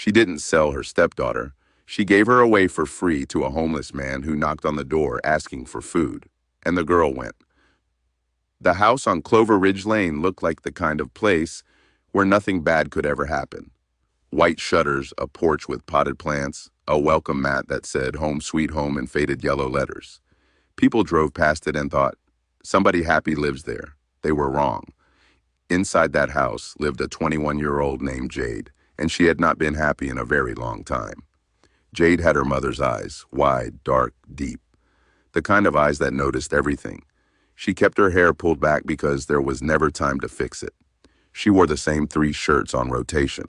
She didn't sell her stepdaughter. She gave her away for free to a homeless man who knocked on the door asking for food. And the girl went. The house on Clover Ridge Lane looked like the kind of place where nothing bad could ever happen. White shutters, a porch with potted plants, a welcome mat that said "Home Sweet Home" in faded yellow letters. People drove past it and thought, somebody happy lives there. They were wrong. Inside that house lived a 21-year-old named Jade, and she had not been happy in a very long time. Jade had her mother's eyes, wide, dark, deep, the kind of eyes that noticed everything. She kept her hair pulled back because there was never time to fix it. She wore the same 3 shirts on rotation.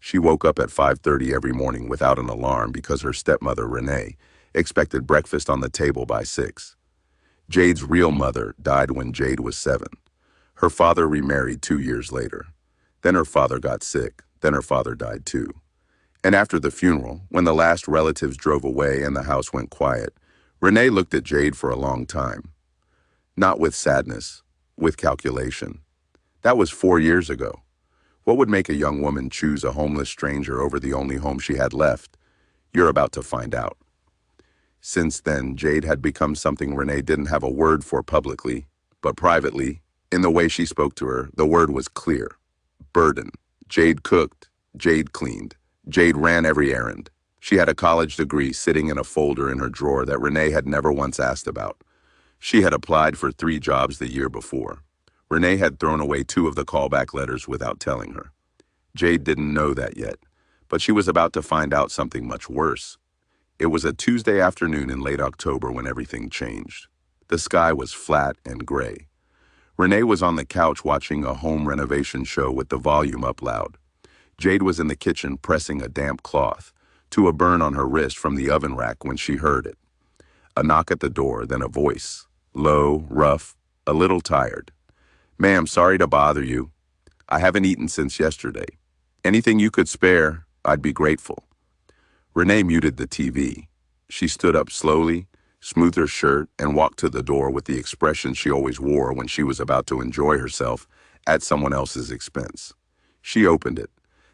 She woke up at 5:30 every morning without an alarm because her stepmother, Renae, expected breakfast on the table by 6. Jade's real mother died when Jade was 7. Her father remarried 2 years later. Then her father got sick. Then her father died too. And after the funeral, when the last relatives drove away and the house went quiet, Renae looked at Jade for a long time. Not with sadness, with calculation. That was 4 years ago. What would make a young woman choose a homeless stranger over the only home she had left? You're about to find out. Since then, Jade had become something Renae didn't have a word for publicly, but privately, in the way she spoke to her, the word was clear. Burden. Jade cooked. Jade cleaned. Jade ran every errand. She had a college degree sitting in a folder in her drawer that Renae had never once asked about. She had applied for 3 jobs the year before. Renae had thrown away 2 of the callback letters without telling her. Jade didn't know that yet, but she was about to find out something much worse. It was a Tuesday afternoon in late October when everything changed. The sky was flat and gray. Renae was on the couch watching a home renovation show with the volume up loud. Jade was in the kitchen pressing a damp cloth to a burn on her wrist from the oven rack when she heard it. A knock at the door, then a voice, low, rough, a little tired. "Ma'am, sorry to bother you. I haven't eaten since yesterday. Anything you could spare, I'd be grateful." Renae muted the TV. She stood up slowly, smoothed her shirt, and walked to the door with the expression she always wore when she was about to enjoy herself at someone else's expense. She opened it.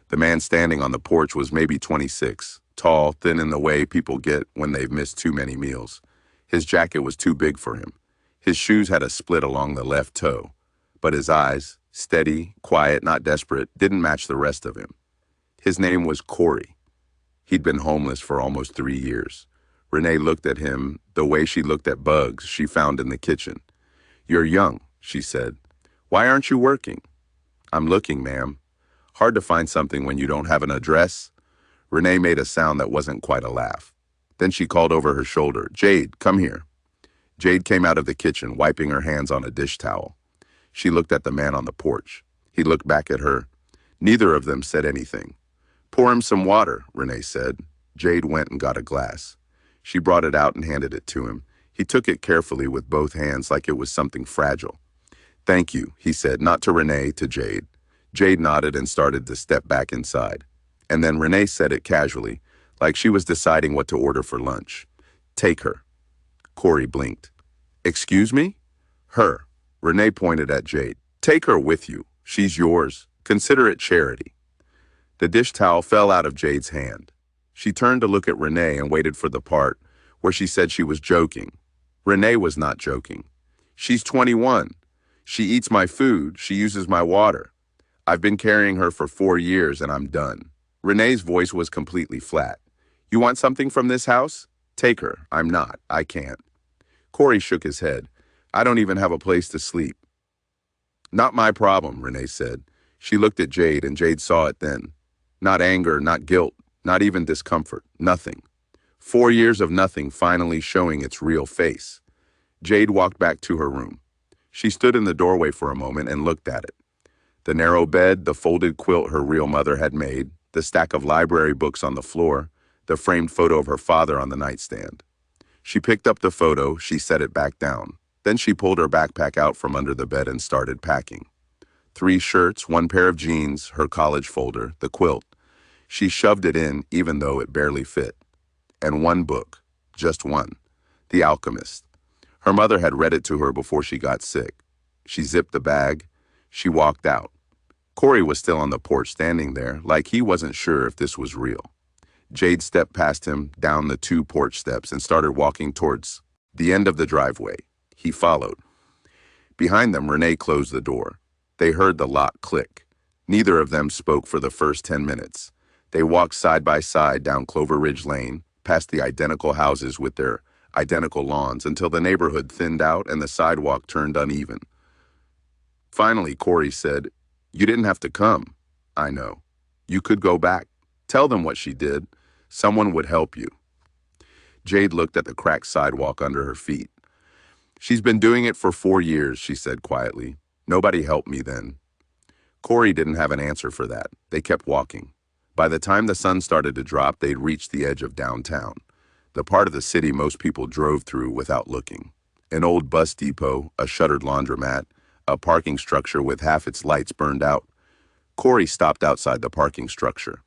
The man standing on the porch was maybe 26, tall, thin in the way people get when they've missed too many meals. His jacket was too big for him. His shoes had a split along the left toe, but his eyes, steady, quiet, not desperate, didn't match the rest of him. His name was Cory. He'd been homeless for almost 3 years. Renae looked at him the way she looked at bugs she found in the kitchen. "You're young," she said. "Why aren't you working?" "I'm looking, ma'am." "Hard to find something when you don't have an address?" Renae made a sound that wasn't quite a laugh. Then she called over her shoulder, "Jade, come here." Jade came out of the kitchen, wiping her hands on a dish towel. She looked at the man on the porch. He looked back at her. Neither of them said anything. "Pour him some water," Renae said. Jade went and got a glass. She brought it out and handed it to him. He took it carefully with both hands like it was something fragile. "Thank you," he said, not to Renae, to Jade. Jade nodded and started to step back inside. And then Renae said it casually, like she was deciding what to order for lunch. "Take her." Cory blinked. "Excuse me?" "Her." Renae pointed at Jade. "Take her with you. She's yours. Consider it charity." The dish towel fell out of Jade's hand. She turned to look at Renae and waited for the part where she said she was joking. Renae was not joking. "She's 21. She eats my food. She uses my water. I've been carrying her for 4 years and I'm done." Renae's voice was completely flat. "You want something from this house? Take her. I'm not. I can't." Cory shook his head. "I don't even have a place to sleep." "Not my problem," Renae said. She looked at Jade and Jade saw it then. Not anger, not guilt, not even discomfort, nothing. 4 years of nothing finally showing its real face. Jade walked back to her room. She stood in the doorway for a moment and looked at it. The narrow bed, the folded quilt her real mother had made, the stack of library books on the floor, the framed photo of her father on the nightstand. She picked up the photo, she set it back down. Then she pulled her backpack out from under the bed and started packing. 3 shirts, 1 pair of jeans, her college folder, the quilt. She shoved it in even though it barely fit. And 1 book, just 1, The Alchemist. Her mother had read it to her before she got sick. She zipped the bag. She walked out. Cory was still on the porch standing there, like he wasn't sure if this was real. Jade stepped past him down the 2 porch steps and started walking towards the end of the driveway. He followed. Behind them, Renae closed the door. They heard the lock click. Neither of them spoke for the first 10 minutes. They walked side by side down Clover Ridge Lane, past the identical houses with their identical lawns, until the neighborhood thinned out and the sidewalk turned uneven. Finally, Cory said, "You didn't have to come." "I know. You could go back. Tell them what she did. Someone would help you." Jade looked at the cracked sidewalk under her feet. "She's been doing it for 4 years," she said quietly. "Nobody helped me then." Cory didn't have an answer for that. They kept walking. By the time the sun started to drop, they'd reached the edge of downtown, the part of the city most people drove through without looking. An old bus depot, a shuttered laundromat, a parking structure with half its lights burned out. Cory stopped outside the parking structure.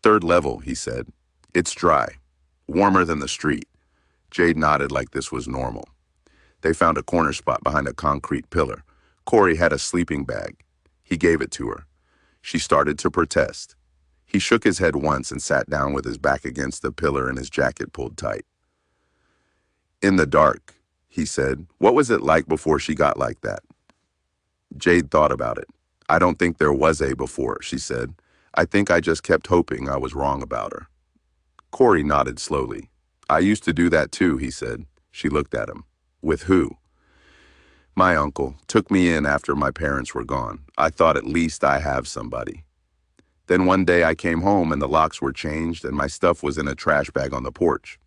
"Third level," he said. "It's dry. Warmer than the street." Jade nodded like this was normal. They found a corner spot behind a concrete pillar. Cory had a sleeping bag. He gave it to her. She started to protest. He shook his head once and sat down with his back against the pillar and his jacket pulled tight. "In the dark," he said. "What was it like before she got like that?" Jade thought about it. "I don't think there was a before," she said. "I think I just kept hoping I was wrong about her." Cory nodded slowly. "I used to do that too," he said. She looked at him. "With who?" "My uncle took me in after my parents were gone. I thought at least I have somebody. Then one day I came home and the locks were changed and my stuff was in a trash bag on the porch."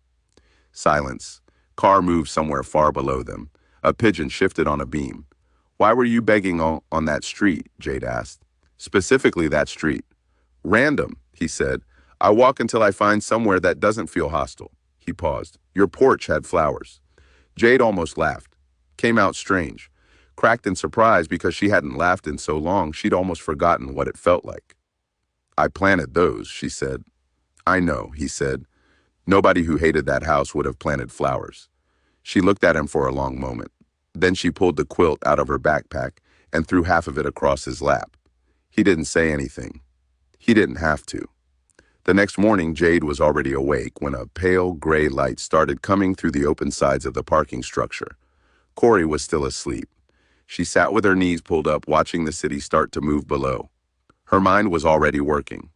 Silence. Car moved somewhere far below them. A pigeon shifted on a beam. "Why were you begging on that street?" Jade asked. "Specifically that street." "Random," he said. "I walk until I find somewhere that doesn't feel hostile." He paused. "Your porch had flowers." Jade almost laughed. Came out strange. Cracked in surprise because she hadn't laughed in so long she'd almost forgotten what it felt like. "I planted those," she said. "I know," he said. "Nobody who hated that house would have planted flowers." She looked at him for a long moment. Then she pulled the quilt out of her backpack and threw half of it across his lap. He didn't say anything. He didn't have to. The next morning, Jade was already awake when a pale gray light started coming through the open sides of the parking structure. Cory was still asleep. She sat with her knees pulled up, watching the city start to move below. Her mind was already working.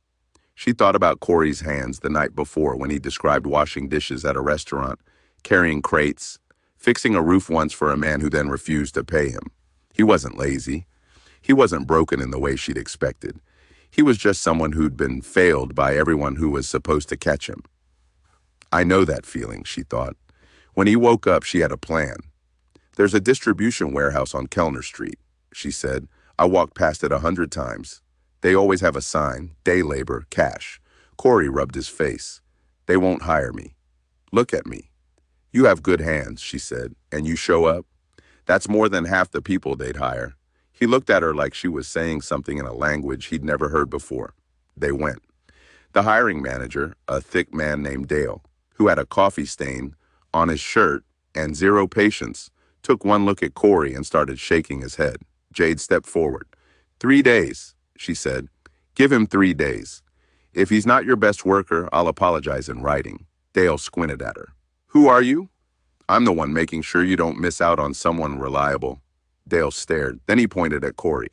She thought about Cory's hands the night before when he described washing dishes at a restaurant, carrying crates, fixing a roof once for a man who then refused to pay him. He wasn't lazy. He wasn't broken in the way she'd expected. He was just someone who'd been failed by everyone who was supposed to catch him. "I know that feeling," she thought. When he woke up, she had a plan. "There's a distribution warehouse on Kellner Street," she said. "I walked past it 100 times. They always have a sign, day labor, cash." Cory rubbed his face. "They won't hire me. Look at me. You have good hands," she said, "and you show up. That's more than half the people they'd hire." He looked at her like she was saying something in a language he'd never heard before. They went. The hiring manager, a thick man named Dale, who had a coffee stain on his shirt and zero patience, took one look at Cory and started shaking his head. Jade stepped forward. "3 days," she said. "Give him 3 days. If he's not your best worker, I'll apologize in writing." Dale squinted at her. "Who are you?" "I'm the one making sure you don't miss out on someone reliable." Dale stared. Then he pointed at Cory.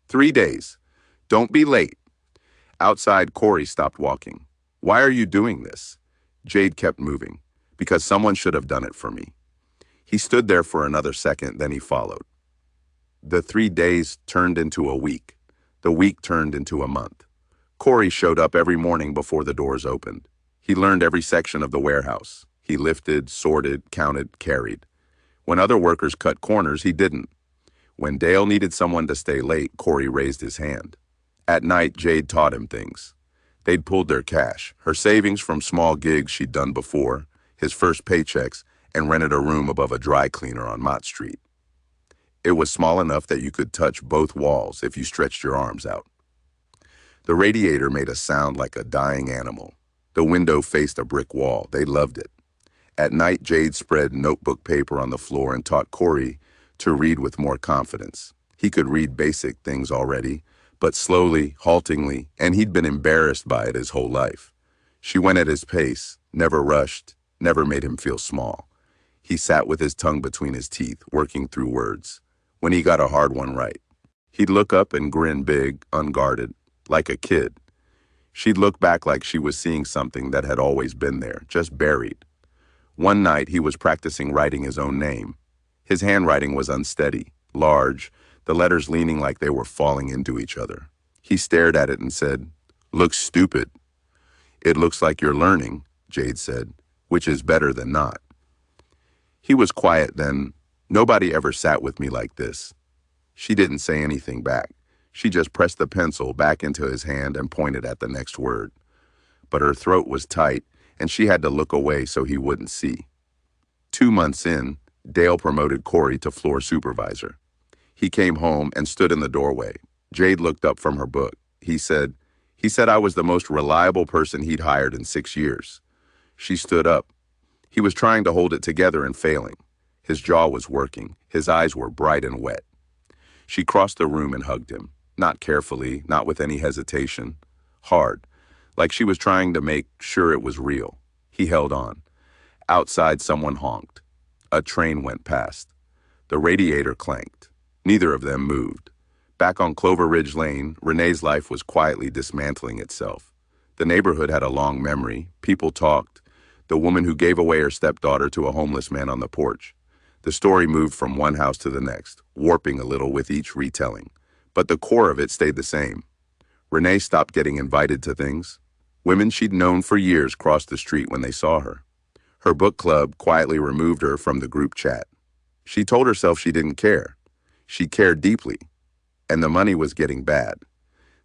3 days. Don't be late." Outside, Cory stopped walking. "Why are you doing this?" Jade kept moving. "Because someone should have done it for me." He stood there for another second, then he followed. The 3 days turned into a week. The week turned into a month. Cory showed up every morning before the doors opened. He learned every section of the warehouse. He lifted, sorted, counted, carried. When other workers cut corners, he didn't. When Dale needed someone to stay late, Cory raised his hand. At night, Jade taught him things. They'd pulled their cash, her savings from small gigs she'd done before, his first paychecks, and rented a room above a dry cleaner on Mott Street. It was small enough that you could touch both walls if you stretched your arms out. The radiator made a sound like a dying animal. The window faced a brick wall. They loved it. At night, Jade spread notebook paper on the floor and taught Cory to read with more confidence. He could read basic things already, but slowly, haltingly, and he'd been embarrassed by it his whole life. She went at his pace, never rushed, never made him feel small. He sat with his tongue between his teeth, working through words. When he got a hard one right, he'd look up and grin big, unguarded, like a kid. She'd look back like she was seeing something that had always been there, just buried. One night he was practicing writing his own name. His handwriting was unsteady, large, the letters leaning like they were falling into each other. He stared at it and said, "Looks stupid." "It looks like you're learning," Jade said, "which is better than not." He was quiet then. "Nobody ever sat with me like this." She didn't say anything back. She just pressed the pencil back into his hand and pointed at the next word. But her throat was tight, and she had to look away so he wouldn't see. 2 months in, Dale promoted Cory to floor supervisor. He came home and stood in the doorway. Jade looked up from her book. He said I was the most reliable person he'd hired in 6 years. She stood up. He was trying to hold it together and failing. His jaw was working. His eyes were bright and wet. She crossed the room and hugged him, not carefully, not with any hesitation. Hard, like she was trying to make sure it was real. He held on. Outside, someone honked. A train went past. The radiator clanked. Neither of them moved. Back on Clover Ridge Lane, Renee's life was quietly dismantling itself. The neighborhood had a long memory. People talked. The woman who gave away her stepdaughter to a homeless man on the porch. The story moved from one house to the next, warping a little with each retelling. But the core of it stayed the same. Renae stopped getting invited to things. Women she'd known for years crossed the street when they saw her. Her book club quietly removed her from the group chat. She told herself she didn't care. She cared deeply. And the money was getting bad.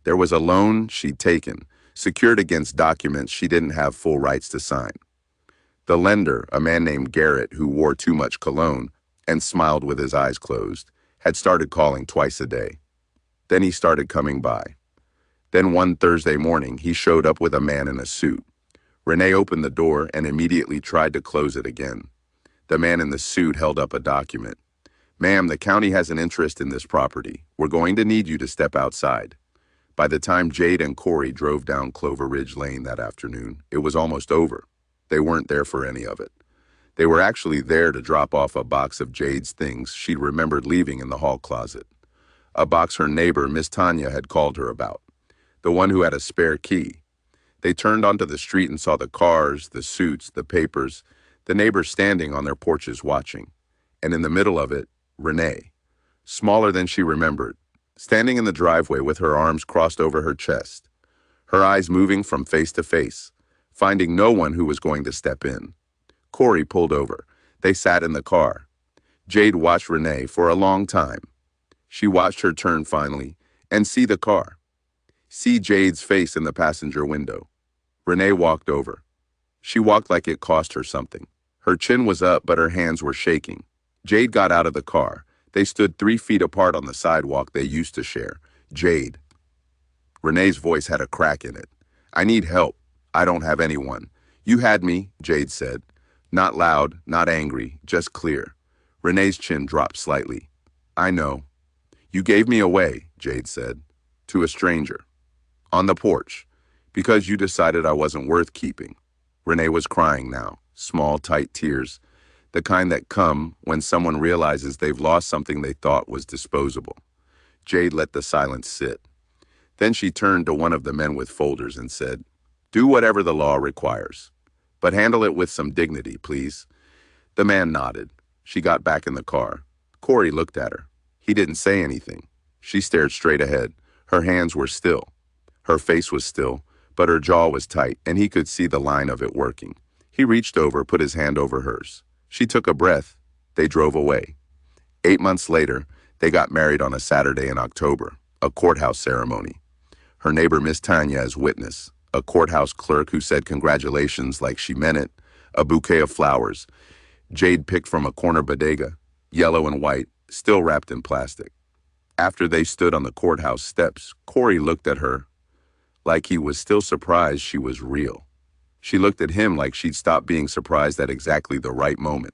There was a loan she'd taken, secured against documents she didn't have full rights to sign. The lender, a man named Garrett who wore too much cologne and smiled with his eyes closed, had started calling twice a day. Then he started coming by. Then one Thursday morning, he showed up with a man in a suit. Renae opened the door and immediately tried to close it again. The man in the suit held up a document. "Ma'am, the county has an interest in this property. We're going to need you to step outside." By the time Jade and Cory drove down Clover Ridge Lane that afternoon, it was almost over. They weren't there for any of it. They were actually there to drop off a box of Jade's things she'd remembered leaving in the hall closet. A box her neighbor, Miss Tanya, had called her about. The one who had a spare key. They turned onto the street and saw the cars, the suits, the papers, the neighbors standing on their porches watching. And in the middle of it, Renae, smaller than she remembered, standing in the driveway with her arms crossed over her chest, her eyes moving from face to face, finding no one who was going to step in. Cory pulled over. They sat in the car. Jade watched Renae for a long time. She watched her turn finally and see the car. See Jade's face in the passenger window. Renae walked over. She walked like it cost her something. Her chin was up, but her hands were shaking. Jade got out of the car. They stood 3 feet apart on the sidewalk they used to share. "Jade." Renae's voice had a crack in it. "I need help. I don't have anyone." "You had me," Jade said. Not loud, not angry, just clear. Renae's chin dropped slightly. "I know." "You gave me away," Jade said. "To a stranger. On the porch. Because you decided I wasn't worth keeping." Renae was crying now, small, tight tears. The kind that come when someone realizes they've lost something they thought was disposable. Jade let the silence sit. Then she turned to one of the men with folders and said, "Do whatever the law requires, but handle it with some dignity, please." The man nodded. She got back in the car. Cory looked at her. He didn't say anything. She stared straight ahead. Her hands were still. Her face was still, but her jaw was tight, and he could see the line of it working. He reached over, put his hand over hers. She took a breath. They drove away. 8 months later, they got married on a Saturday in October, a courthouse ceremony. Her neighbor, Miss Tanya, as witness, a courthouse clerk who said congratulations like she meant it, a bouquet of flowers. Jade picked from a corner bodega, yellow and white, still wrapped in plastic. After they stood on the courthouse steps, Cory looked at her like he was still surprised she was real. She looked at him like she'd stopped being surprised at exactly the right moment.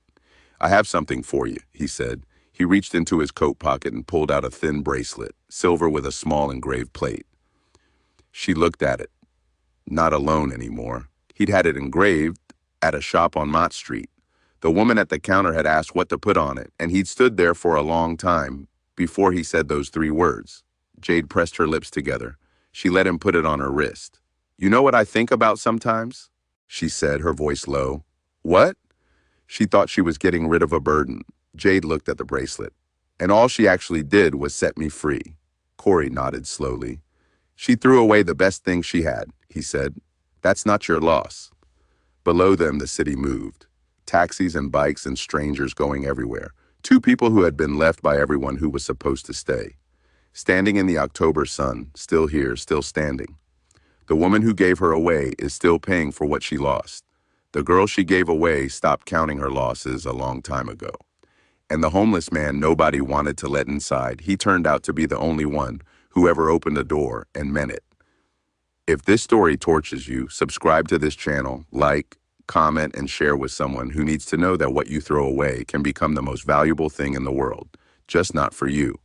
"I have something for you," he said. He reached into his coat pocket and pulled out a thin bracelet, silver with a small engraved plate. She looked at it. Not alone anymore. He'd had it engraved at a shop on Mott Street. The woman at the counter had asked what to put on it, and he'd stood there for a long time before he said those three words. Jade pressed her lips together. She let him put it on her wrist. "You know what I think about sometimes?" she said, her voice low. "What?" She thought she was getting rid of a burden. Jade looked at the bracelet. "And all she actually did was set me free." Cory nodded slowly. "She threw away the best thing she had," he said. "That's not your loss." Below them, the city moved. Taxis and bikes and strangers going everywhere. Two people who had been left by everyone who was supposed to stay. Standing in the October sun, still here, still standing. The woman who gave her away is still paying for what she lost. The girl she gave away stopped counting her losses a long time ago. And the homeless man nobody wanted to let inside, he turned out to be the only one who ever opened a door and meant it. If this story torches you, subscribe to this channel, like, comment, and share with someone who needs to know that what you throw away can become the most valuable thing in the world, just not for you.